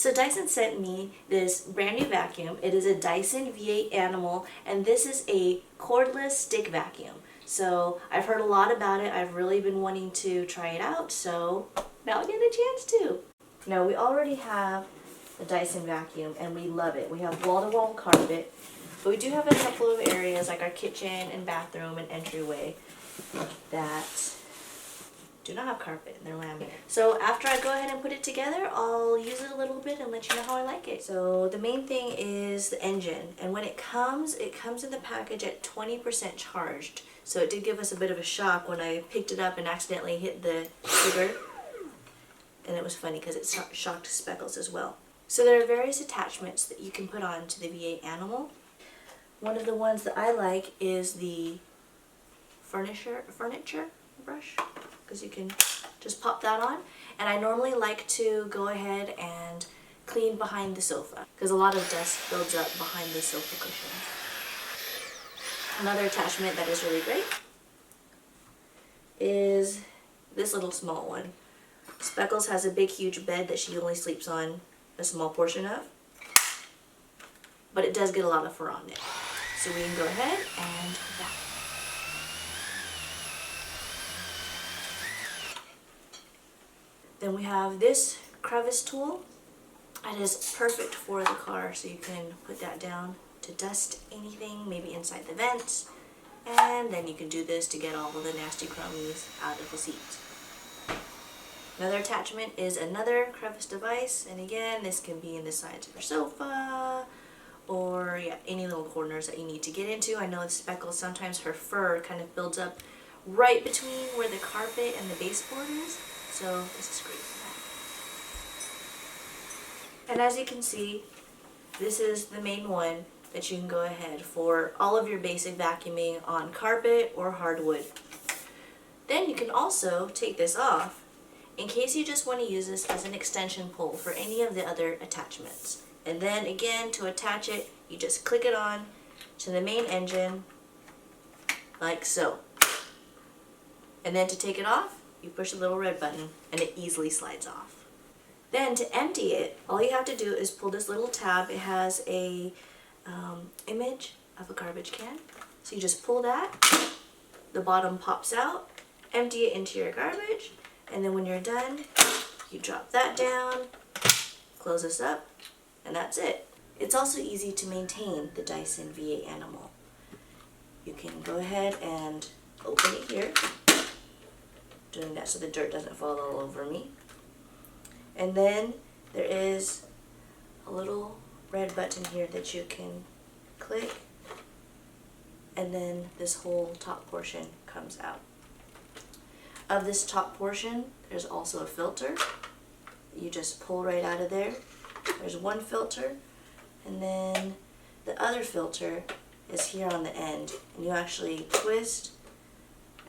So Dyson sent me this brand new vacuum. It is a Dyson V8 Animal, and this is a cordless stick vacuum. So I've heard a lot about it. I've really been wanting to try it out, so now I get a chance to. Now we already have the Dyson vacuum and we love it. We have wall-to-wall carpet, but we do have a couple of areas like our kitchen and bathroom and entryway that do not have carpet and they're laminated. So after I go ahead and put it together, I'll use it a little bit and let you know how I like it. So the main thing is the engine, and when it comes in the package at 20% charged. So it did give us a bit of a shock when I picked it up and accidentally hit the trigger. And it was funny because it shocked Speckles as well. So there are various attachments that you can put on to the V8 Animal. One of the ones that I like is the furniture brush, because you can just pop that on. And I normally like to go ahead and clean behind the sofa because a lot of dust builds up behind the sofa cushions. Another attachment that is really great is this little small one. Speckles has a big huge bed that she only sleeps on a small portion of, but it does get a lot of fur on it. So we can go ahead and vacuum. Then we have this Crevice Tool. It is perfect for the car, so you can put that down to dust anything, maybe inside the vents, and then you can do this to get all of the nasty crummies out of the seats. Another attachment is another crevice device, and again, this can be in the sides of your sofa or any little corners that you need to get into. I know with Speckles, sometimes her fur kind of builds up right between where the carpet and the baseboard is, so this is great for that. And as you can see, this is the main one that you can go ahead for all of your basic vacuuming on carpet or hardwood. Then you can also take this off in case you just want to use this as an extension pole for any of the other attachments. And then again, to attach it, you just click it on to the main engine like so. And then to take it off, you push the little red button and it easily slides off. Then to empty it, all you have to do is pull this little tab. It has a image of a garbage can. So you just pull that, the bottom pops out, empty it into your garbage, and then when you're done, you drop that down, close this up, and that's it. It's also easy to maintain the Dyson V8 Animal. You can go ahead and open it here, doing that so the dirt doesn't fall all over me. And then there is a little red button here that you can click, and then this whole top portion comes out. Of this top portion, there's also a filter. You just pull right out of there. There's one filter, and then the other filter is here on the end, and you actually twist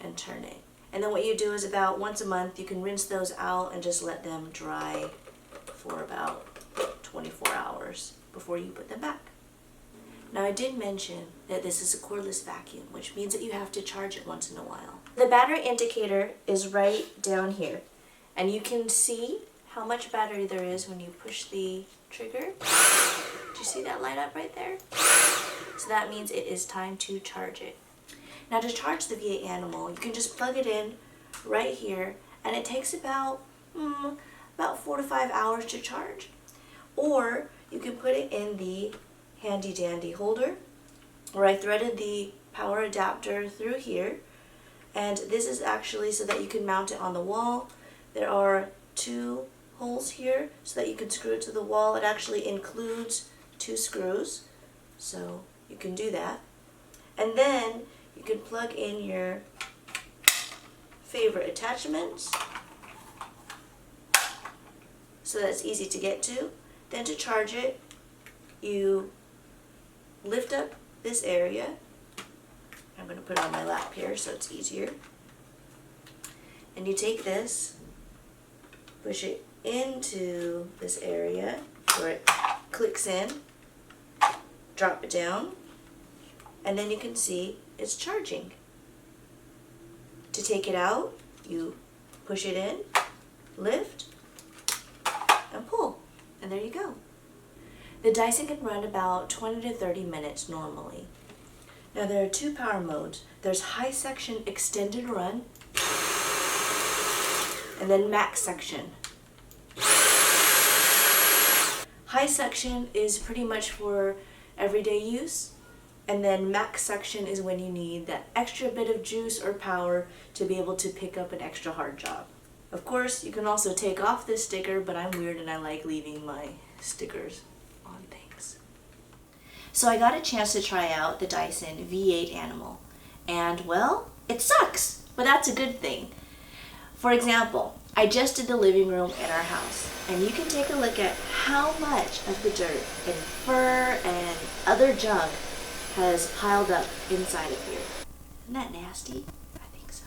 and turn it. And then what you do is about once a month you can rinse those out and just let them dry for about 24 hours before you put them back. Now I did mention that this is a cordless vacuum, which means that you have to charge it once in a while. The battery indicator is right down here, and you can see how much battery there is when you push the trigger. Do you see that light up right there? So that means it is time to charge it. Now to charge the V8 Animal, you can just plug it in right here, and it takes about 4 to 5 hours to charge. Or you can put it in the handy dandy holder, where I threaded the power adapter through here, and this is actually so that you can mount it on the wall. There are 2 holes here so that you can screw it to the wall. It actually includes 2 screws, so you can do that. And then you can plug in your favorite attachments so that it's easy to get to. Then to charge it, you lift up this area. I'm going to put it on my lap here so it's easier. And you take this, push it into this area where it clicks in, drop it down, and then you can see it's charging. To take it out, you push it in, lift, and pull. And there you go. The Dyson can run about 20 to 30 minutes normally. Now there are two power modes. There's high section extended run, and then max section. High section is pretty much for everyday use, and then max section is when you need that extra bit of juice or power to be able to pick up an extra hard job. Of course, you can also take off this sticker, but I'm weird and I like leaving my stickers on things. So I got a chance to try out the Dyson V8 Animal, and well, it sucks, but that's a good thing. For example, I just did the living room in our house, and you can take a look at how much of the dirt and fur and other junk has piled up inside of here. Isn't that nasty? I think so.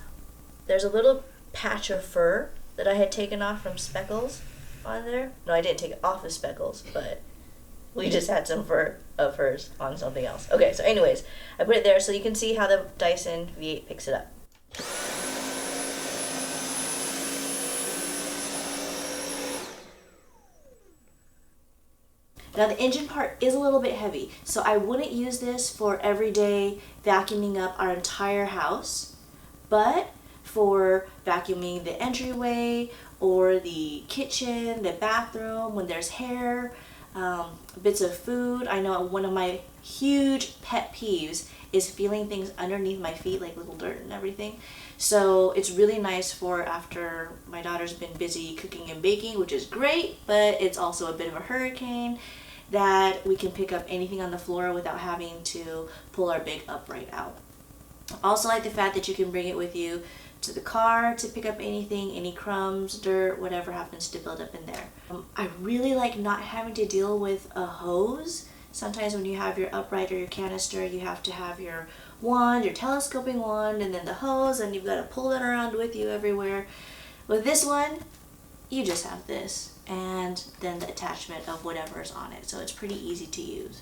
There's a little patch of fur that I had taken off from Speckles on there. No, I didn't take it off of Speckles, but we just had some fur of hers on something else. Okay, so anyways, I put it there so you can see how the Dyson V8 picks it up. Now the engine part is a little bit heavy, so I wouldn't use this for everyday vacuuming up our entire house, but for vacuuming the entryway or the kitchen, the bathroom, when there's hair, bits of food. I know one of my huge pet peeves is feeling things underneath my feet, like little dirt and everything. So it's really nice for after my daughter's been busy cooking and baking, which is great, but it's also a bit of a hurricane, that we can pick up anything on the floor without having to pull our big upright out. I also like the fact that you can bring it with you to the car to pick up anything, any crumbs, dirt, whatever happens to build up in there. I really like not having to deal with a hose. Sometimes when you have your upright or your canister, you have to have your wand, your telescoping wand, and then the hose, and you've got to pull it around with you everywhere. With this one, you just have this and then the attachment of whatever's on it, so it's pretty easy to use.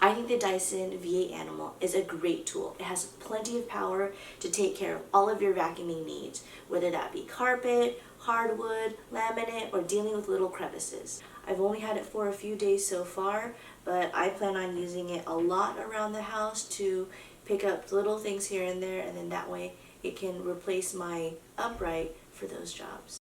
I think the Dyson V8 Animal is a great tool. It has plenty of power to take care of all of your vacuuming needs, whether that be carpet, hardwood, laminate, or dealing with little crevices. I've only had it for a few days so far, but I plan on using it a lot around the house to pick up little things here and there, and then that way it can replace my upright for those jobs.